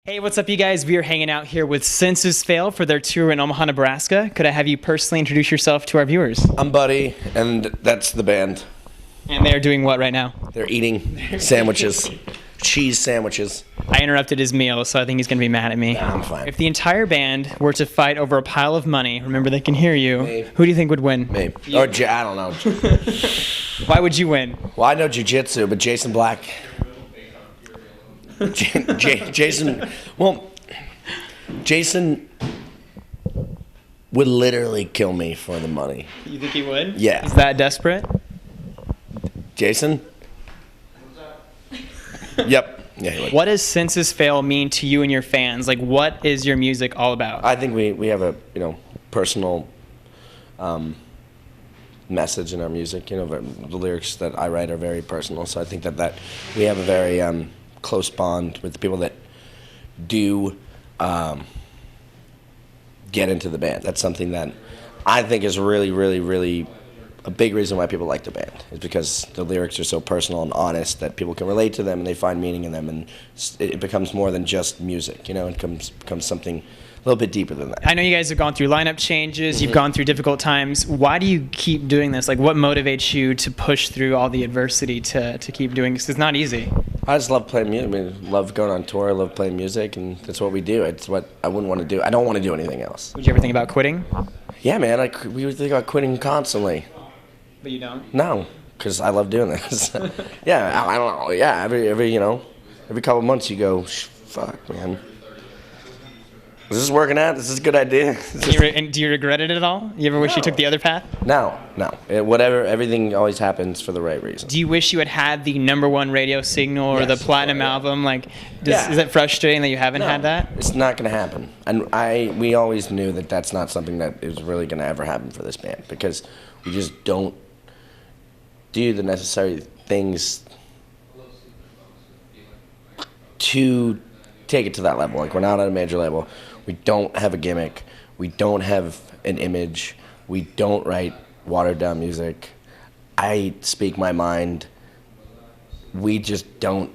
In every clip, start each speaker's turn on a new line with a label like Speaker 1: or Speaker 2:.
Speaker 1: Hey, what's up, you guys? We are hanging out here with Census Fail for their tour in Omaha, Nebraska. Could I have you personally introduce yourself to our viewers?
Speaker 2: I'm Buddy, and that's the band.
Speaker 1: And they're doing what right now?
Speaker 2: They're eating sandwiches, cheese sandwiches.
Speaker 1: I interrupted his meal, so I think he's going to be mad at me.
Speaker 2: I'm fine.
Speaker 1: If the entire band were to fight over a pile of money, remember they can hear you,
Speaker 2: Me.
Speaker 1: who do you think would win?
Speaker 2: Me. Or I don't know.
Speaker 1: Why would you win?
Speaker 2: Well, I know jiu-jitsu, but Jason Black. Jason would literally kill me for the money.
Speaker 1: You think he would?
Speaker 2: Yeah.
Speaker 1: He's that desperate?
Speaker 2: Jason? Yep. Yeah, he would.
Speaker 1: What does Census Fail mean to you and your fans? Like, what is your music all about?
Speaker 2: I think we have a personal message in our music. The lyrics that I write are very personal, so I think that we have a very close bond with the people that do get into the band. That's something that I think is really, really, really a big reason why people like the band, is because the lyrics are so personal and honest that people can relate to them and they find meaning in them, and it becomes more than just music. It becomes something a little bit deeper than that.
Speaker 1: I know you guys have gone through lineup changes, you've gone through difficult times. Why do you keep doing this? Like, what motivates you to push through all the adversity to keep doing this? It's not easy.
Speaker 2: I just love playing music. I mean, love going on tour, I love playing music, and that's what we do. It's what I wouldn't want to do. I don't want to do anything else.
Speaker 1: Would you ever think about quitting?
Speaker 2: Yeah, man, we would think about quitting constantly.
Speaker 1: But you don't?
Speaker 2: No, because I love doing this. Yeah, I don't know. Yeah, every couple of months you go, fuck, man. Is this working out? Is this a good idea?
Speaker 1: And do you regret it at all? You ever wish you took the other path?
Speaker 2: No. Everything always happens for the right reason.
Speaker 1: Do you wish you had had the #1 radio signal or the platinum album? Like, is it frustrating that you haven't had that?
Speaker 2: It's not going to happen. And we always knew that that's not something that is really going to ever happen for this band, because we just don't do the necessary things to take it to that level. Like, we're not at a major label. We don't have a gimmick. We don't have an image. We don't write watered down music. I speak my mind. We just don't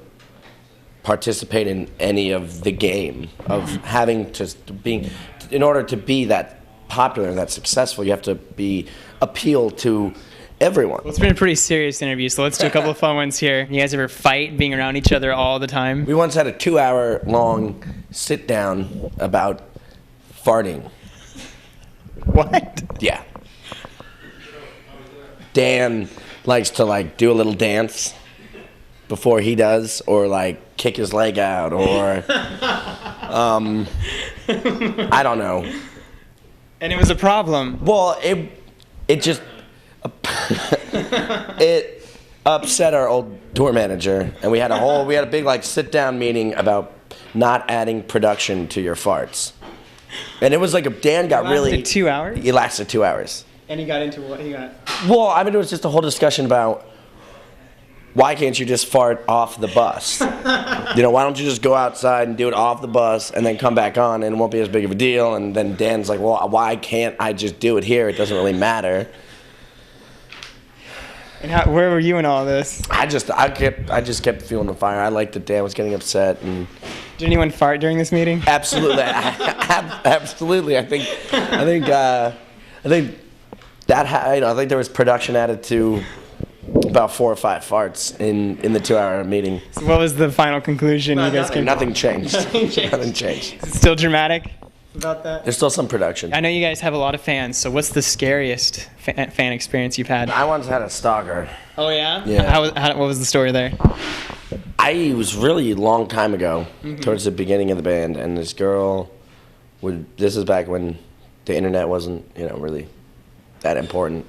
Speaker 2: participate in any of the game of having to in order to be that popular and that successful, you have to appeal to everyone.
Speaker 1: Well, it's been a pretty serious interview, so let's do a couple of fun ones here. You guys ever fight being around each other all the time?
Speaker 2: We once had a 2-hour-long sit-down about farting.
Speaker 1: What?
Speaker 2: Yeah. Dan likes to, do a little dance before he does, or, kick his leg out, or, I don't know.
Speaker 1: And it was a problem.
Speaker 2: Well, it just... it upset our old tour manager, and we had a big sit down meeting about not adding production to your farts. And it was Dan got really...
Speaker 1: It lasted 2 hours?
Speaker 2: It lasted 2 hours.
Speaker 1: And he got into what he got?
Speaker 2: Well, it was just a whole discussion about why can't you just fart off the bus? Why don't you just go outside and do it off the bus and then come back on, and it won't be as big of a deal? And then Dan's like, well, why can't I just do it here? It doesn't really matter.
Speaker 1: And where were you in all this?
Speaker 2: I just kept feeling the fire. I liked that Dan was getting upset. And
Speaker 1: did anyone fart during this meeting?
Speaker 2: Absolutely, absolutely. I think there was production added to about 4 or 5 farts in the 2-hour meeting.
Speaker 1: So what was the final conclusion?
Speaker 2: Nothing changed.
Speaker 1: Nothing changed.
Speaker 2: Nothing changed.
Speaker 1: Is it still dramatic about that?
Speaker 2: There's still some production.
Speaker 1: I know you guys have a lot of fans, so what's the scariest fan experience you've had?
Speaker 2: I once had a stalker.
Speaker 1: Oh, yeah?
Speaker 2: Yeah.
Speaker 1: What was the story there?
Speaker 2: I was really a long time ago, towards the beginning of the band, and this girl this is back when the internet wasn't, really that important.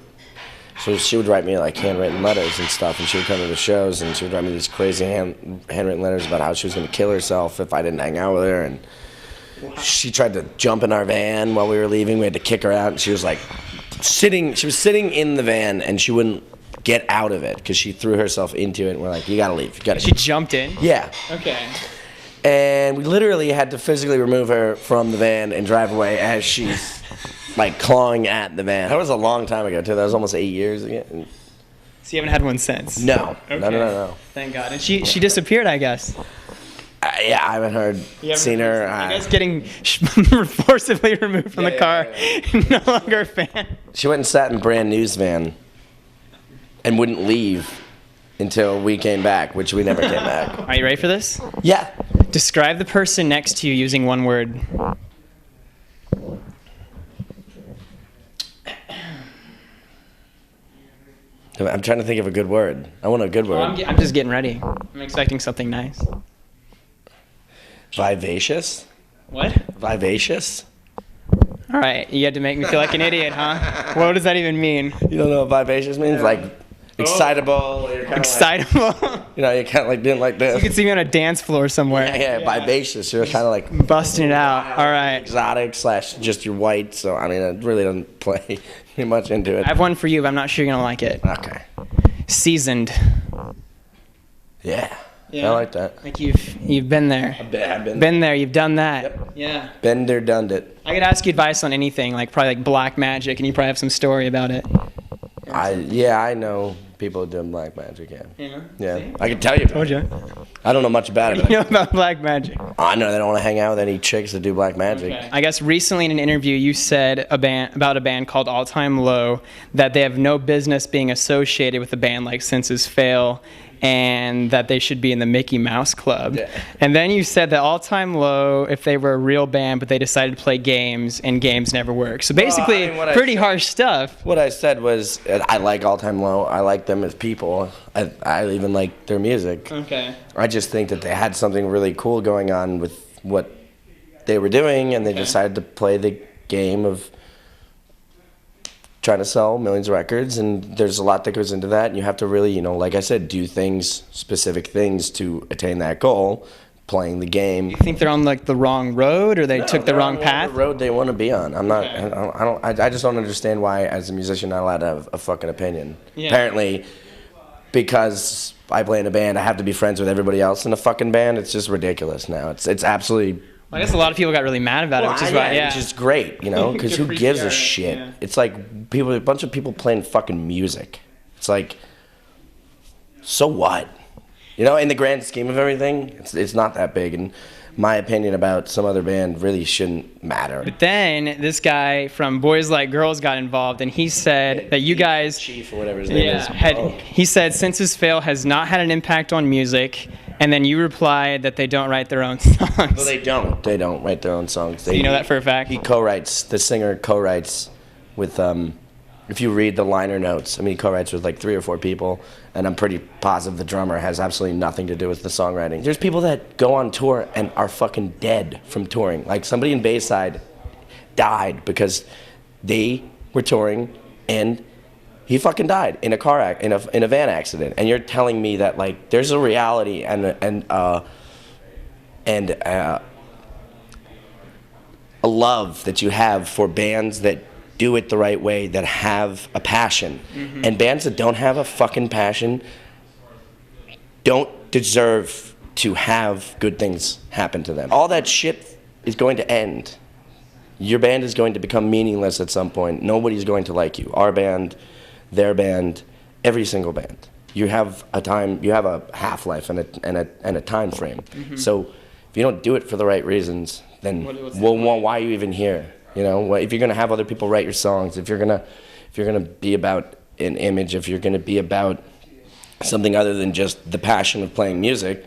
Speaker 2: So she would write me handwritten letters and stuff, and she would come to the shows, and she would write me these crazy handwritten letters about how she was going to kill herself if I didn't hang out with her. And she tried to jump in our van while we were leaving. We had to kick her out, and she was sitting in the van, and she wouldn't get out of it because she threw herself into it, and we're like, you gotta leave.
Speaker 1: She jumped in?
Speaker 2: Yeah.
Speaker 1: Okay.
Speaker 2: And we literally had to physically remove her from the van and drive away as she's clawing at the van. That was a long time ago too. That was almost 8 years ago.
Speaker 1: So you haven't had one since?
Speaker 2: No.
Speaker 1: Okay.
Speaker 2: No.
Speaker 1: Thank God. And she disappeared, I guess.
Speaker 2: Yeah, I haven't seen her.
Speaker 1: You guys getting forcibly removed from the car. No longer a fan.
Speaker 2: She went and sat in Brand New's van and wouldn't leave until we came back, which we never came back.
Speaker 1: Are you ready for this?
Speaker 2: Yeah.
Speaker 1: Describe the person next to you using one word.
Speaker 2: I'm trying to think of a good word. I want a good word.
Speaker 1: I'm just getting ready. I'm expecting something nice.
Speaker 2: Vivacious?
Speaker 1: What?
Speaker 2: Vivacious?
Speaker 1: All right, you had to make me feel like an idiot, huh? What does that even mean?
Speaker 2: You don't know what vivacious means? Like excitable.
Speaker 1: Excitable?
Speaker 2: You're kind of like doing like this.
Speaker 1: You could see me on a dance floor somewhere.
Speaker 2: Yeah, vivacious. You're kind of like
Speaker 1: busting it out. All right.
Speaker 2: Exotic / just you're white. So, I mean, it really doesn't play too much into it.
Speaker 1: I have one for you, but I'm not sure you're going to like it.
Speaker 2: Okay.
Speaker 1: Seasoned.
Speaker 2: Yeah. I like that.
Speaker 1: Like you've been there.
Speaker 2: I've been
Speaker 1: there. You've done that.
Speaker 2: Yep.
Speaker 1: Yeah.
Speaker 2: Been there, done it.
Speaker 1: I could ask you advice on anything, like probably like black magic, and you probably have some story about it.
Speaker 2: I know people doing black magic. Yeah.
Speaker 1: See?
Speaker 2: I can tell you.
Speaker 1: Told you.
Speaker 2: I don't know much about it.
Speaker 1: You know about black magic?
Speaker 2: I know they don't want to hang out with any chicks that do black magic.
Speaker 1: Okay. I guess recently in an interview you said about a band called All Time Low that they have no business being associated with a band like Senses Fail, and that they should be in the Mickey Mouse Club.
Speaker 2: Yeah.
Speaker 1: And then you said that All Time Low, if they were a real band, but they decided to play games, and games never work. So basically, pretty harsh stuff.
Speaker 2: What I said was, I like All Time Low. I like them as people. I even like their music.
Speaker 1: Okay.
Speaker 2: I just think that they had something really cool going on with what they were doing, and they decided to play the game of trying to sell millions of records, and there's a lot that goes into that, and you have to really, like I said, do specific things to attain that goal, playing the game.
Speaker 1: You think they're on like the wrong road, or they took the wrong path?
Speaker 2: The road they want to be on. I'm not. Okay. I just don't understand why, as a musician, I'm not allowed to have a fucking opinion. Yeah. Apparently, because I play in a band, I have to be friends with everybody else in a fucking band. It's just ridiculous now. It's absolutely.
Speaker 1: I guess a lot of people got really mad about it, which is why,
Speaker 2: which is great, because who gives a shit? Yeah. It's like a bunch of people playing fucking music. It's like, so what? In the grand scheme of everything, it's not that big. And my opinion about some other band really shouldn't matter.
Speaker 1: But then this guy from Boys Like Girls got involved, and he said that you guys,
Speaker 2: Chief or whatever his name is,
Speaker 1: he said Senses Fail has not had an impact on music. And then you replied that they don't write their own songs.
Speaker 2: Well, they don't. They don't write their own songs.
Speaker 1: You know that for a fact?
Speaker 2: He co-writes. The singer co-writes with, if you read the liner notes, he co-writes with like 3 or 4 people, and I'm pretty positive the drummer has absolutely nothing to do with the songwriting. There's people that go on tour and are fucking dead from touring. Like somebody in Bayside died because they were touring and he fucking died in a van accident, and you're telling me that like there's a reality and a love that you have for bands that do it the right way, that have a passion, and bands that don't have a fucking passion don't deserve to have good things happen to them. All that shit is going to end. Your band is going to become meaningless at some point. Nobody's going to like you. Our band, their band, every single band. You have a half-life and a time frame. So if you don't do it for the right reasons, then why are you even here? If you're gonna have other people write your songs, if you're gonna be about an image, if you're gonna be about something other than just the passion of playing music,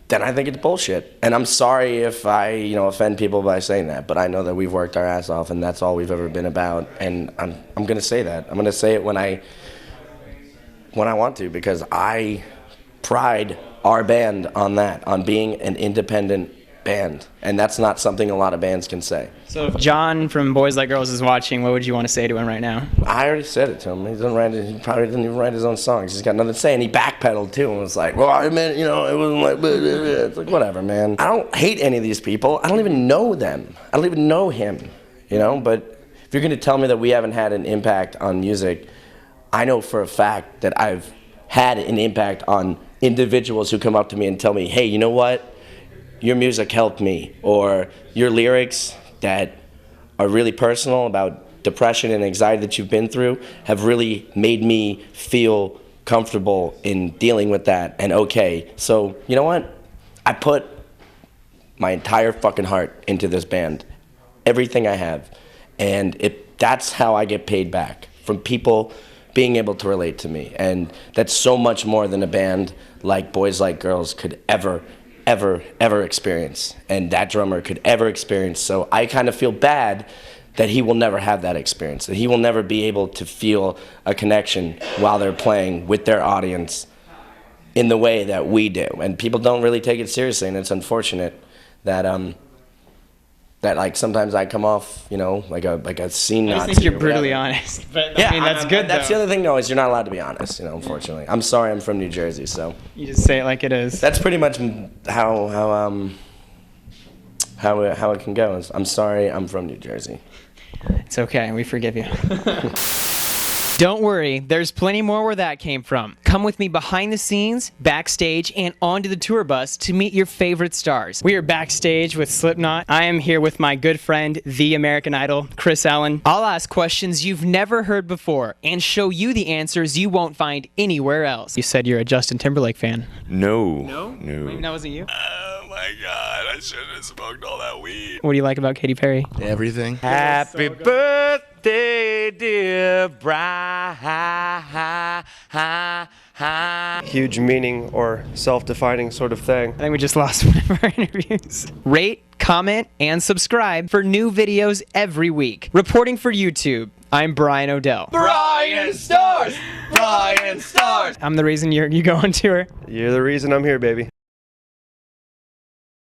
Speaker 2: then I think it's bullshit. And I'm sorry if I, offend people by saying that, but I know that we've worked our ass off, and that's all we've ever been about. And I'm gonna say that. I'm gonna say it when I want to, because I pride our band on that, on being an independent band, and that's not something a lot of bands can say.
Speaker 1: So if John from Boys Like Girls is watching, what would you want to say to him right now?
Speaker 2: I already said it to him. He probably doesn't even write his own songs. He's got nothing to say, and he backpedaled too, and was like, well, I mean, it wasn't like, it's like, whatever, man. I don't hate any of these people. I don't even know them. I don't even know him, but if you're going to tell me that we haven't had an impact on music, I know for a fact that I've had an impact on individuals who come up to me and tell me, hey, you know what? Your music helped me, or your lyrics that are really personal about depression and anxiety that you've been through have really made me feel comfortable in dealing with that and okay. So, you know what? I put my entire fucking heart into this band, everything I have, and that's how I get paid back, from people being able to relate to me. And that's so much more than a band like Boys Like Girls could ever experience, and that drummer could ever experience. So I kind of feel bad that he will never have that experience, that he will never be able to feel a connection while they're playing with their audience in the way that we do. And people don't really take it seriously, and it's unfortunate that that like sometimes I come off, you know, like a scene Nazi.
Speaker 1: I think you're brutally honest, but yeah, I mean that's good.
Speaker 2: That's
Speaker 1: though.
Speaker 2: the other thing, though, is you're not allowed to be honest. You know, unfortunately, I'm sorry, I'm from New Jersey, so
Speaker 1: you just say it like it is.
Speaker 2: That's pretty much how it can go. I'm sorry, I'm from New Jersey.
Speaker 1: It's okay, we forgive you. Don't worry, there's plenty more where that came from. Come with me behind the scenes, backstage, and onto the tour bus to meet your favorite stars. We are backstage with Slipknot. I am here with my good friend, the American Idol, Chris Allen. I'll ask questions you've never heard before and show you the answers you won't find anywhere else. You said you're a Justin Timberlake fan.
Speaker 3: No.
Speaker 1: No? Maybe that wasn't you?
Speaker 3: Oh my God, I shouldn't have smoked all that weed.
Speaker 1: What do you like about Katy Perry?
Speaker 3: Everything.
Speaker 4: Happy birthday, dear Brian.
Speaker 5: Huge meaning or self-defining sort of thing.
Speaker 1: I think we just lost one of our interviews. Rate, comment, and subscribe for new videos every week. Reporting for YouTube, I'm Brian O'Dell.
Speaker 4: BryanStars! BryanStars!
Speaker 1: I'm the reason you go on tour.
Speaker 5: You're the reason I'm here, baby.